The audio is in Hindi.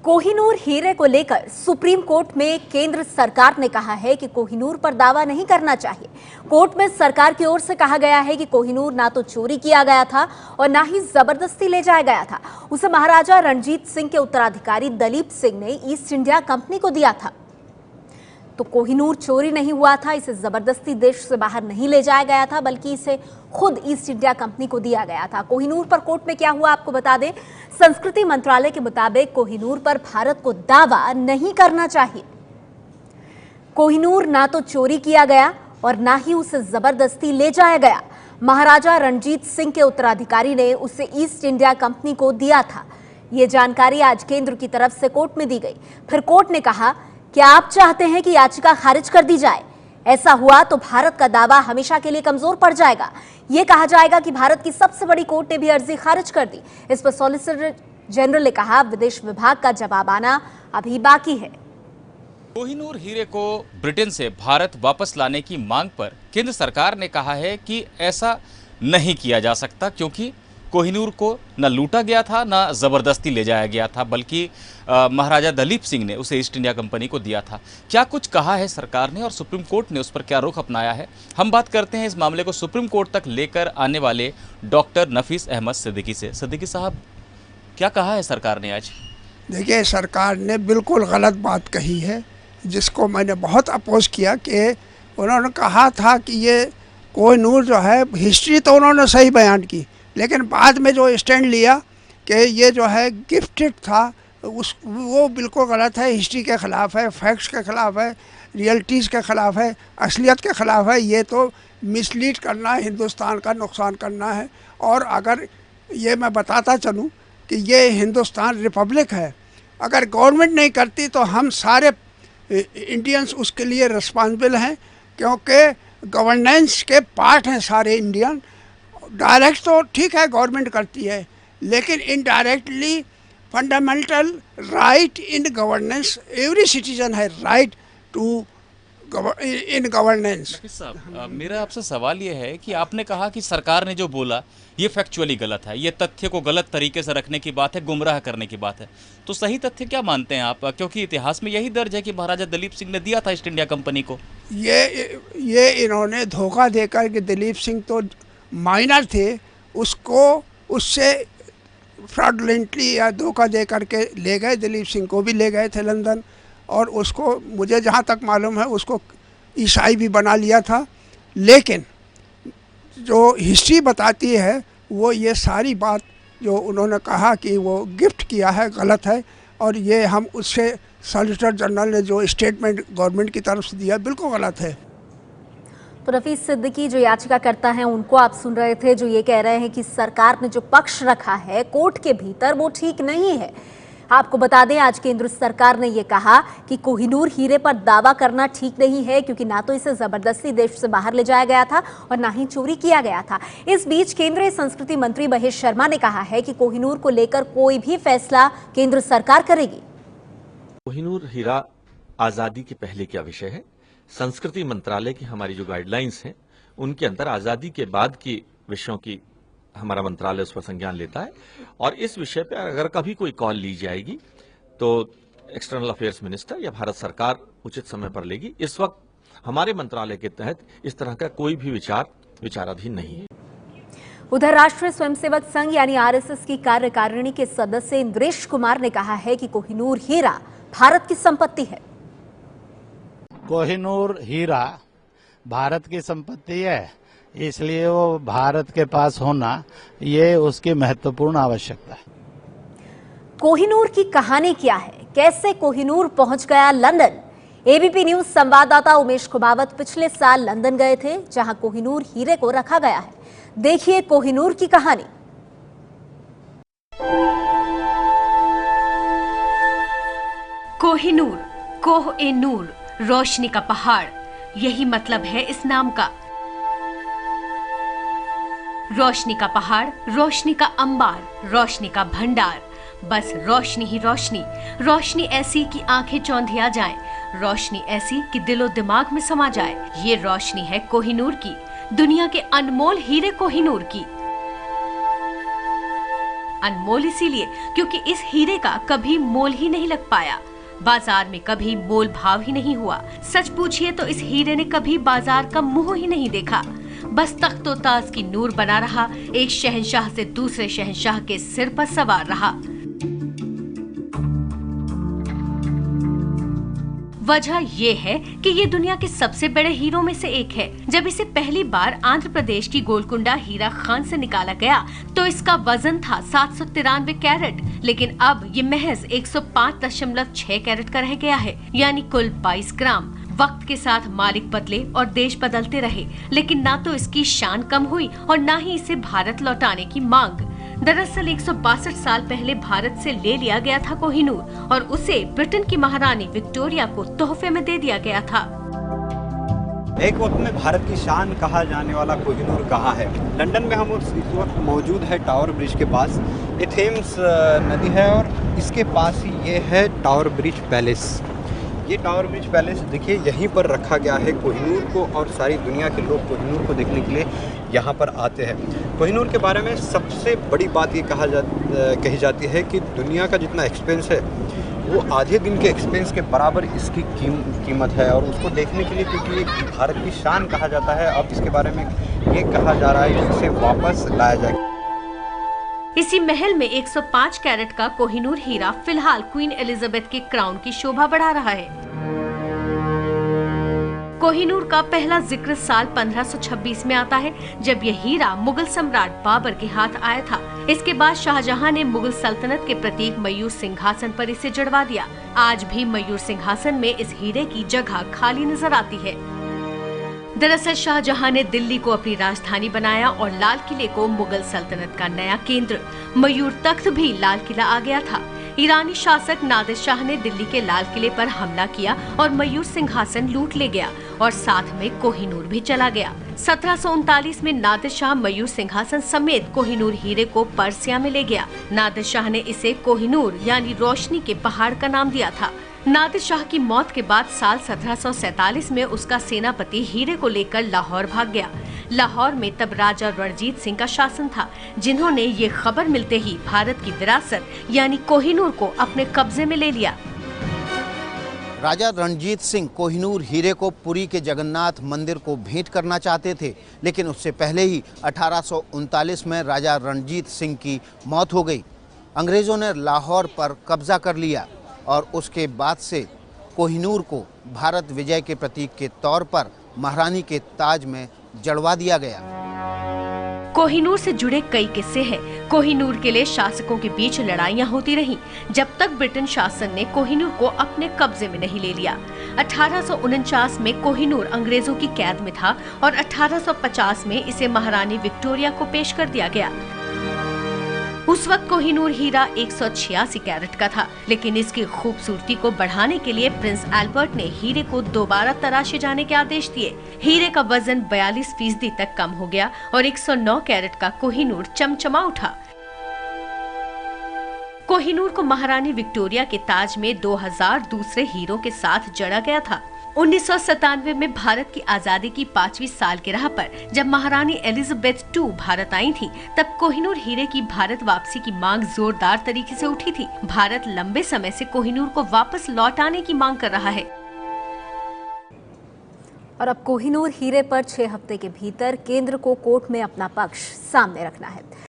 कोहिनूर हीरे को लेकर सुप्रीम कोर्ट में केंद्र सरकार ने कहा है कि कोहिनूर पर दावा नहीं करना चाहिए। कोर्ट में सरकार की ओर से कहा गया है कि कोहिनूर ना तो चोरी किया गया था और ना ही जबरदस्ती ले जाया गया था। उसे महाराजा रणजीत सिंह के उत्तराधिकारी दलीप सिंह ने ईस्ट इंडिया कंपनी को दिया था। तो कोहिनूर चोरी नहीं हुआ था, इसे जबरदस्ती देश से बाहर नहीं ले जाया गया था, बल्कि इसे खुद ईस्ट इंडिया कंपनी को दिया गया था। कोहिनूर पर कोर्ट में क्या हुआ आपको बता दें। संस्कृति मंत्रालय के मुताबिक कोहिनूर पर भारत को दावा नहीं करना चाहिए। कोहिनूर ना तो चोरी किया गया और ना ही उसे जबरदस्ती ले जाया गया। महाराजा रणजीत सिंह के उत्तराधिकारी ने उसे ईस्ट इंडिया कंपनी को दिया था। ये जानकारी आज केंद्र की तरफ से कोर्ट में दी गई। फिर कोर्ट ने कहा, क्या आप चाहते हैं कि याचिका खारिज कर दी जाए? ऐसा हुआ तो भारत का दावा हमेशा के लिए कमजोर पड़ जाएगा। यह कहा जाएगा कि भारत की सबसे बड़ी कोर्ट ने भी अर्जी खारिज कर दी। इस पर सॉलिसिटर जनरल ने कहा, विदेश विभाग का जवाब आना अभी बाकी है। कोहिनूर हीरे को ब्रिटेन से भारत वापस लाने की मांग पर केंद्र सरकार ने कहा है कि ऐसा नहीं किया जा सकता, क्योंकि कोहिनूर को न लूटा गया था न ज़बरदस्ती ले जाया गया था, बल्कि महाराजा दलीप सिंह ने उसे ईस्ट इंडिया कंपनी को दिया था। क्या कुछ कहा है सरकार ने और सुप्रीम कोर्ट ने उस पर क्या रुख अपनाया है, हम बात करते हैं इस मामले को सुप्रीम कोर्ट तक लेकर आने वाले डॉक्टर नफीस अहमद सिद्दीकी से। सिद्दीकी साहब, क्या कहा है सरकार ने आज? देखिए, सरकार ने बिल्कुल गलत बात कही है, जिसको मैंने बहुत अपोज किया कि उन्होंने कहा था कि ये कोहिनूर जो है, हिस्ट्री तो उन्होंने सही बयान की, लेकिन बाद में जो स्टैंड लिया कि ये जो है गिफ्टेड था, वो बिल्कुल गलत है। हिस्ट्री के ख़िलाफ़ है, फैक्ट्स के ख़िलाफ़ है, रियलिटीज़ के ख़िलाफ़ है, असलियत के ख़िलाफ़ है। ये तो मिसलीड करना है, हिंदुस्तान का नुकसान करना है। और अगर ये मैं बताता चलूँ कि ये हिंदुस्तान रिपब्लिक है, अगर गवर्नमेंट नहीं करती तो हम सारे इंडियंस उसके लिए रिस्पॉन्सिबल हैं, क्योंकि गवर्नेंस के पार्ट हैं सारे इंडियन। डायरेक्ट तो ठीक है गवर्नमेंट करती है, लेकिन indirectly fundamental right in governance, every citizen है राइट टू इन गवर्नेंस। मेरा आपसे सवाल ये है कि आपने कहा कि सरकार ने जो बोला ये फैक्चुअली गलत है, ये तथ्य को गलत तरीके से रखने की बात है, गुमराह करने की बात है। तो सही तथ्य क्या मानते हैं आप, क्योंकि इतिहास में यही दर्ज है कि महाराजा दलीप सिंह ने दिया था ईस्ट इंडिया कंपनी को। ये इन्होंने धोखा देकर कि दलीप सिंह तो माइनर थे, उसको उससे फ्रॉडलेंटली या धोखा दे करके ले गए। दलीप सिंह को भी ले गए थे लंदन, और उसको मुझे जहाँ तक मालूम है उसको ईसाई भी बना लिया था। लेकिन जो हिस्ट्री बताती है वो ये सारी बात जो उन्होंने कहा कि वो गिफ्ट किया है गलत है, और ये हम उससे सॉलिसिटर जनरल ने जो स्टेटमेंट गवर्नमेंट की तरफ से दिया बिल्कुल गलत है। तो नफीस सिद्दीकी जो याचिका करता है उनको आप सुन रहे थे, जो ये कह रहे हैं कि सरकार ने जो पक्ष रखा है कोर्ट के भीतर वो ठीक नहीं है। आपको बता दें, आज केंद्र सरकार ने ये कहा कि कोहिनूर हीरे पर दावा करना ठीक नहीं है, क्योंकि ना तो इसे जबरदस्ती देश से बाहर ले जाया गया था और ना ही चोरी किया गया था। इस बीच केंद्रीय संस्कृति मंत्री महेश शर्मा ने कहा है कि कोहिनूर को लेकर कोई भी फैसला केंद्र सरकार करेगी। कोहिनूर हीरा आजादी के पहले का विषय है। संस्कृति मंत्रालय की हमारी जो गाइडलाइंस हैं उनके अंदर आज़ादी के बाद की विषयों की हमारा मंत्रालय उस पर संज्ञान लेता है, और इस विषय पर अगर कभी कोई कॉल ली जाएगी तो एक्सटर्नल अफेयर्स मिनिस्टर या भारत सरकार उचित समय पर लेगी। इस वक्त हमारे मंत्रालय के तहत इस तरह का कोई भी विचाराधीन नहीं है। उधर राष्ट्रीय स्वयंसेवक संघ यानी आरएसएस की कार्यकारिणी के सदस्य इंद्रेश कुमार ने कहा है कि कोहिनूर हीरा भारत की संपत्ति है। कोहिनूर हीरा भारत की संपत्ति है, इसलिए वो भारत के पास होना ये उसकी महत्वपूर्ण आवश्यकता है। कोहिनूर की कहानी क्या है, कैसे कोहिनूर पहुंच गया लंदन? एबीपी न्यूज संवाददाता उमेश कुमावत पिछले साल लंदन गए थे, जहां कोहिनूर हीरे को रखा गया है। देखिए कोहिनूर की कहानी। कोहिनूर, कोह ए नूर, रोशनी का पहाड़, यही मतलब है इस नाम का। रोशनी का पहाड़, रोशनी का अंबार, रोशनी का भंडार, बस रोशनी ही रोशनी। रोशनी ऐसी कि आंखें चौंधिया जाएं, रोशनी ऐसी कि दिलो दिमाग में समा जाए। ये रोशनी है कोहिनूर की, दुनिया के अनमोल हीरे कोहिनूर की। अनमोल इसीलिए क्योंकि इस हीरे का कभी मोल ही नहीं लग पाया, बाजार में कभी मोल भाव ही नहीं हुआ। सच पूछिए तो इस हीरे ने कभी बाजार का मुंह ही नहीं देखा, बस तख्तो ताज की नूर बना रहा, एक शहंशाह से दूसरे शहंशाह के सिर पर सवार रहा। वजह ये है कि ये दुनिया के सबसे बड़े हीरों में से एक है। जब इसे पहली बार आंध्र प्रदेश की गोलकुंडा हीरा खान से निकाला गया तो इसका वजन था 793 कैरेट, लेकिन अब ये महज 105.6 कैरेट का रह गया है, यानी कुल 22 ग्राम। वक्त के साथ मालिक बदले और देश बदलते रहे, लेकिन ना तो इसकी शान कम हुई और ना ही इसे भारत लौटाने की मांग। दरअसल 162 साल पहले भारत से ले लिया गया था कोहिनूर और उसे ब्रिटेन की महारानी विक्टोरिया को तोहफे में दे दिया गया था। एक वक्त में भारत की शान कहा जाने वाला कोहिनूर कहाँ है? लंदन में हम इस वक्त मौजूद है टावर ब्रिज के पास। ये थेम्स नदी है और इसके पास ही ये है टावर ब्रिज पैलेस। ये टावर ब्रिज पैलेस देखिए, यहीं पर रखा गया है कोहिनूर को और सारी दुनिया के लोग कोहिनूर को देखने के लिए यहाँ पर आते हैं। कोहिनूर के बारे में सबसे बड़ी बात ये कही जाती है कि दुनिया का जितना एक्सपेंस है वो आधे दिन के एक्सपेंस के बराबर इसकी कीमत है। और उसको देखने के लिए, क्योंकि ये भारत की शान कहा जाता है, अब इसके बारे में ये कहा जा रहा है कि इसे वापस लाया जाए। इसी महल में 105 कैरेट का कोहिनूर हीरा फिलहाल क्वीन एलिजाबेथ के क्राउन की शोभा बढ़ा रहा है। कोहिनूर का पहला जिक्र साल 1526 में आता है, जब यह हीरा मुगल सम्राट बाबर के हाथ आया था। इसके बाद शाहजहां ने मुगल सल्तनत के प्रतीक मयूर सिंहासन पर इसे जड़वा दिया। आज भी मयूर सिंहासन में इस हीरे की जगह खाली नजर आती है। दरअसल शाहजहां ने दिल्ली को अपनी राजधानी बनाया और लाल किले को मुगल सल्तनत का नया केंद्र मयूर तख्त भी लाल किला आ गया था। ईरानी शासक नादिर शाह ने दिल्ली के लाल किले पर हमला किया और मयूर सिंहासन लूट ले गया और साथ में कोहिनूर भी चला गया। 1739 में नादिर शाह मयूर सिंहासन समेत कोहिनूर हीरे को पर्सिया में ले गया। नादिर शाह ने इसे कोहिनूर यानी रोशनी के पहाड़ का नाम दिया था। नादिर शाह की मौत के बाद साल 1747 में उसका सेनापति हीरे को लेकर लाहौर भाग गया। लाहौर में तब राजा रणजीत सिंह का शासन था, जिन्होंने ये खबर मिलते ही भारत की विरासत यानी कोहिनूर को अपने कब्जे में ले लिया। राजा रणजीत सिंह कोहिनूर हीरे को पुरी के जगन्नाथ मंदिर को भेंट करना चाहते थे, लेकिन उससे पहले ही 1839 में राजा रणजीत सिंह की मौत हो गई। अंग्रेजों ने लाहौर पर कब्जा कर लिया और उसके बाद से कोहिनूर को भारत विजय के प्रतीक के तौर पर महारानी के ताज में जड़वा दिया गया। कोहिनूर से जुड़े कई किस्से हैं। कोहिनूर के लिए शासकों के बीच लड़ाइयां होती रहीं, जब तक ब्रिटेन शासन ने कोहिनूर को अपने कब्जे में नहीं ले लिया। 1849 में कोहिनूर अंग्रेजों की कैद में था और 1850 में इसे महारानी विक्टोरिया को पेश कर दिया गया। उस वक्त कोहिनूर हीरा 186 कैरेट का था, लेकिन इसकी खूबसूरती को बढ़ाने के लिए प्रिंस एल्बर्ट ने हीरे को दोबारा तराशे जाने के आदेश दिए। हीरे का वजन 42% तक कम हो गया और 109 कैरेट का कोहिनूर चमचमा उठा। कोहिनूर को महारानी विक्टोरिया के ताज में 2000 दूसरे हीरों के साथ जड़ा गया था। 1997 में भारत की आजादी की 5वीं सालगिरह पर जब महारानी एलिजाबेथ II भारत आई थी, तब कोहिनूर हीरे की भारत वापसी की मांग जोरदार तरीके से उठी थी। भारत लंबे समय से कोहिनूर को वापस लौटाने की मांग कर रहा है। और अब कोहिनूर हीरे पर 6 हफ्ते के भीतर केंद्र को कोर्ट में अपना पक्ष सामने रखना है।